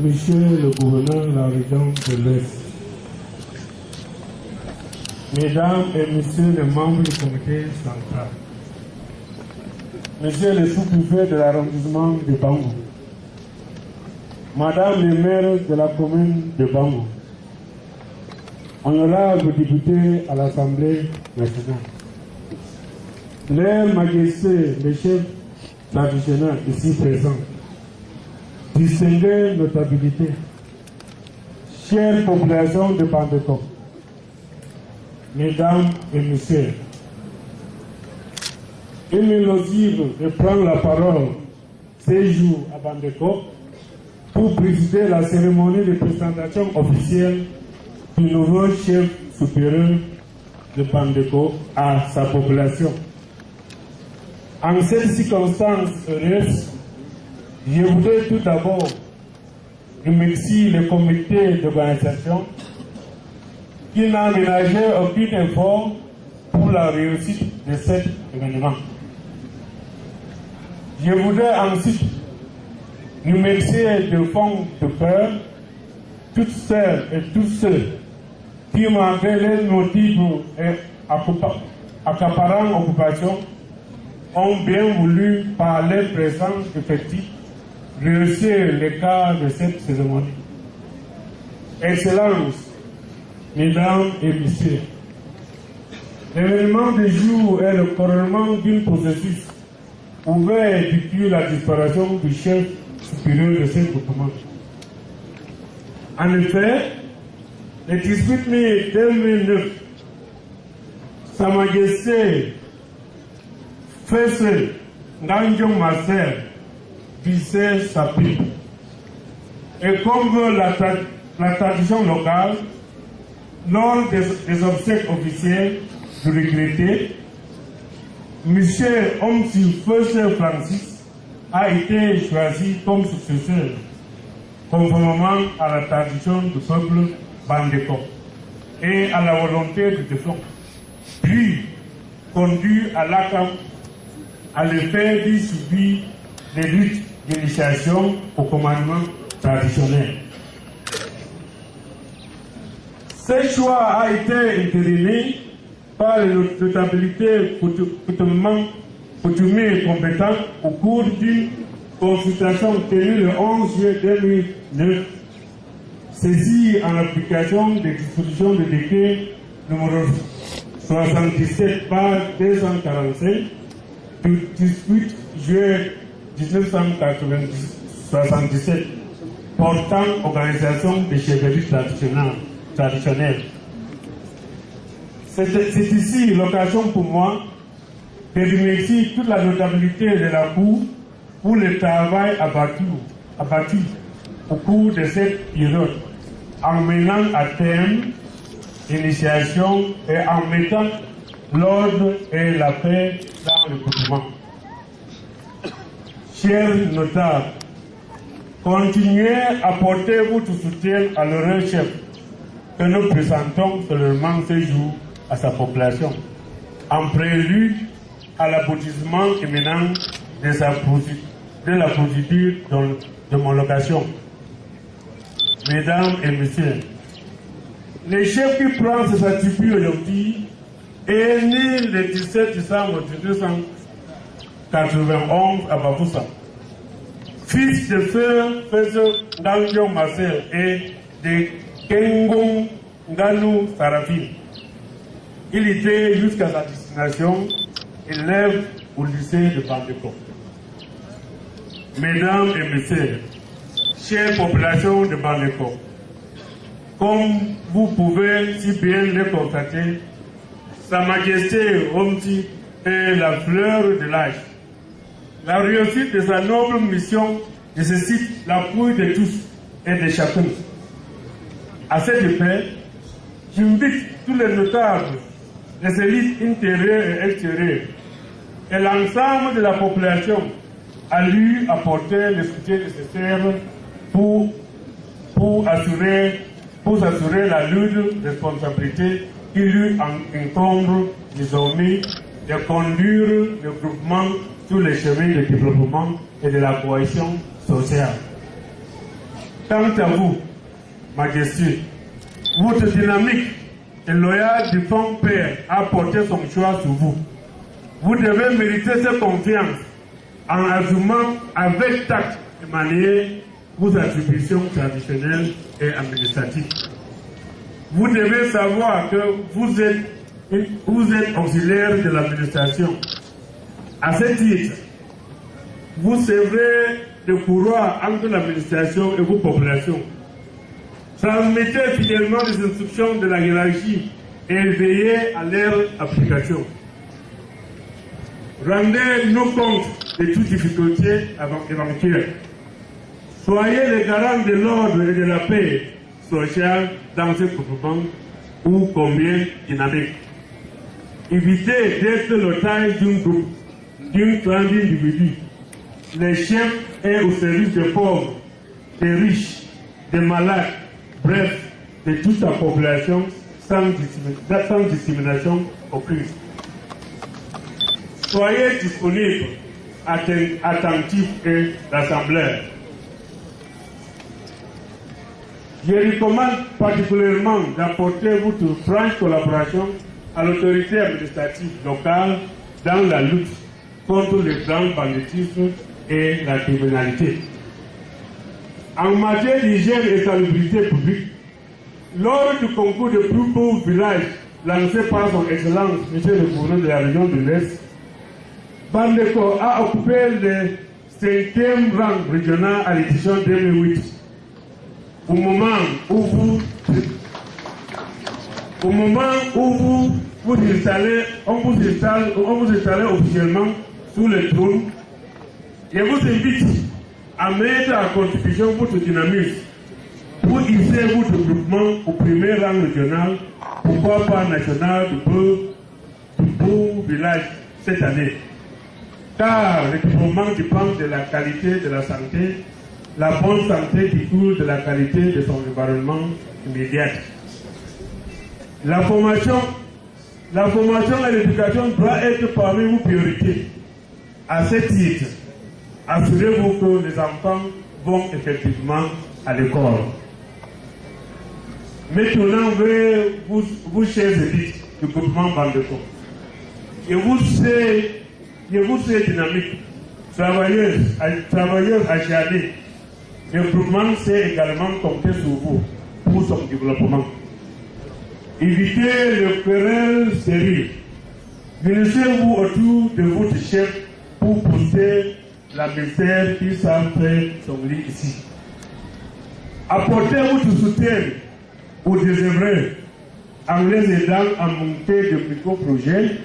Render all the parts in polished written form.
Monsieur le gouverneur de la région de l'Est, Mesdames et Messieurs les membres du comité central, Monsieur le sous-préfet de l'arrondissement de Bango, Madame le maire de la commune de Bango, honorables députés à l'Assemblée nationale, Leurs Majestés, les chefs traditionnels ici présents, distinguées notabilités, chères populations de Bandeko, Mesdames et Messieurs, il m'est loisible de prendre la parole ces jours à Bandeko pour présider la cérémonie de présentation officielle du nouveau chef supérieur de Bandeko à sa population. En cette circonstance heureuse, je voudrais tout d'abord remercier le comité d'organisation qui n'a ménagé aucun effort pour la réussite de cet événement. Je voudrais ensuite remercier de fond de cœur toutes celles et tous ceux qui, malgré les motifs et accaparant occupation, ont bien voulu, par leur présence effective, réussir le cas de cette cérémonie. Excellences, Mesdames et Messieurs, l'événement du jour est le couronnement d'un processus ouvert depuis la disparition du chef supérieur de ce document. En effet, le 18 mai 2009, Sa Majesté Faisal Nganjong Marcel visait sa paix. Et comme veut la tradition locale, lors des obsèques officielles de regretter, M. Omsi Faisal Francis a été choisi comme successeur, conformément à la tradition du peuple Bandeko et à la volonté du défunt, puis conduit à l'ACAM à le faire d'y subir les luttes d'initiation au commandement traditionnel. Ce choix a été entériné par les notabilités coutumières et compétentes au cours d'une consultation tenue le 11 juillet 2009, saisie en application des dispositions de décret numéro 77 par 245 du 18 juillet 1977 portant organisation des chefferies traditionnelles. C'est ici l'occasion pour moi de remercier toute la notabilité de la Cour pour le travail abattu au cours de cette période, en menant à terme l'initiation et en mettant l'ordre et la paix dans le gouvernement. Chers notables, continuez à porter votre soutien à l'heureux chef que nous présentons seulement ce jour à sa population, en prélude à l'aboutissement imminent de la procédure d'homologation. Mesdames et Messieurs, le chef qui prend ses attributs aujourd'hui est né le 17 décembre 1991 à Bafoussa, fils de frère Faisal Nganjong Marcel et de Kengong Nganou Sarafine. Il était jusqu'à sa destination élève au lycée de Bandeko. Mesdames et Messieurs, chère population de Bandeko, comme vous pouvez si bien le constater, Sa Majesté Omsi est la fleur de l'âge. La réussite de sa noble mission nécessite l'appui de tous et de chacun. À cet effet, j'invite tous les notables, les élites intérieures et extérieures et l'ensemble de la population à lui apporter le soutien nécessaire pour assurer la lourde responsabilité qui lui incombe désormais de conduire le groupement sur les chemins de développement et de la cohésion sociale. Quant à vous, Majesté, votre dynamique et loyale du Fonds Père a porté son choix sur vous. Vous devez mériter cette confiance en assumant avec tact et manière vos attributions traditionnelles et administratives. Vous devez savoir que vous êtes auxiliaire de l'administration. À ce titre, vous servez de courroie entre l'administration et vos populations. Transmettez fidèlement les instructions de la hiérarchie et veillez à leur application. Rendez-nous compte de toutes difficultés éventuelles. Soyez les garants de l'ordre et de la paix sociale dans ce groupement ou combien dynamique. Évitez d'être l'otage d'un groupe, d'une classe d'individus. Les chefs est au service des pauvres, des riches, des malades, bref, de toute la population sans discrimination aucune. Soyez disponibles, attentifs et rassembleurs. Je recommande particulièrement d'apporter votre franche collaboration à l'autorité administrative locale dans la lutte contre le grand banditisme et la criminalité. En matière d'hygiène et salubrité publique, lors du concours de plus beau village lancé par son Excellence, M. le gouverneur de la région de l'Est, Bandeko a occupé le 5e rang régional à l'édition 2008. Au moment où vous installez officiellement sous le trône, je vous invite à mettre en contribution votre dynamisme pour hisser votre groupement au premier rang régional, pourquoi pas national du beau village cette année. Car le développement dépend de la qualité de la santé, la bonne santé découle de la qualité de son environnement immédiat. La formation et l'éducation doivent être parmi vos priorités. À ce titre, assurez-vous que les enfants vont effectivement à l'école. Maintenant, vous chers élites du groupement Bandeko, je vous sais dynamique, travailleuse acharnée. Le groupement sait également compter sur vous pour son développement. Évitez le querelle stérile. Unissez-vous autour de votre chef pour pousser la misère qui s'entraîne son lit ici. Apportez votre soutien aux désœuvrés en les aidant à monter de micro-projets,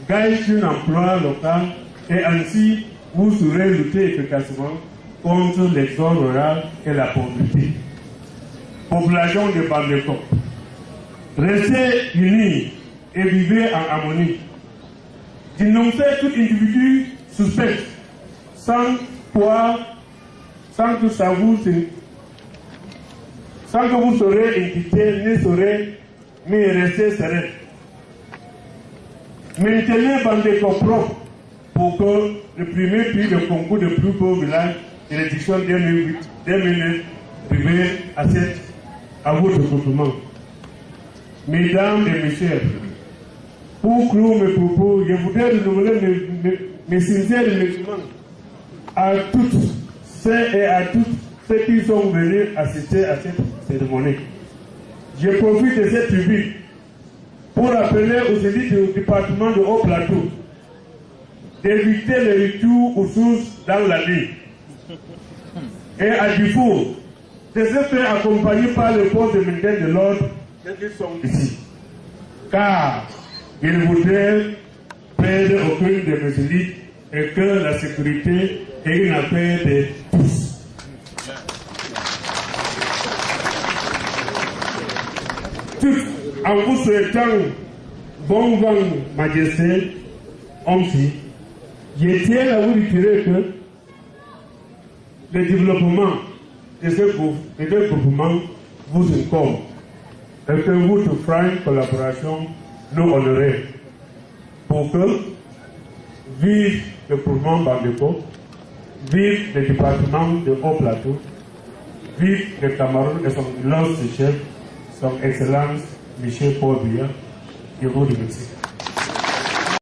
gage un emploi local et ainsi vous saurez lutter efficacement contre l'exode rural et la pauvreté. Population de Bandeko, restez unis et vivez en harmonie. Dénoncez tout individu suspect sans que vous serez inquiété, ni serez, mais restez serein. Maintenez Bandeko propre pour que le premier prix de concours de plus beau village de l'édition 2009 privé à votre groupement. Mesdames et messieurs, pour clore mes propos, je voudrais renouveler mes sincères remerciements à toutes celles et à tous ceux qui sont venus assister à cette cérémonie. Je profite de cette tribune pour appeler aux élites du département de Haut-Plateau d'éviter les retours aux sources dans la vie. Et à défaut de se faire accompagner par le corps de maintien de l'ordre qu'ils sont ici. Car ils ne voudraient perdre aucune de mes élites et que la sécurité est une affaire de tous. Tous en vous souhaitant bon vent, Majesté, homme-ci, je tiens à vous retirer que le développement de ce groupement vous incombe et que votre franche collaboration nous honorerait pour que vive le groupement Bandeko, vive le département de Haut-Plateau, République de Cameroun et son illustre chef, son Excellence Michel Paul Biya. Je vous remercie.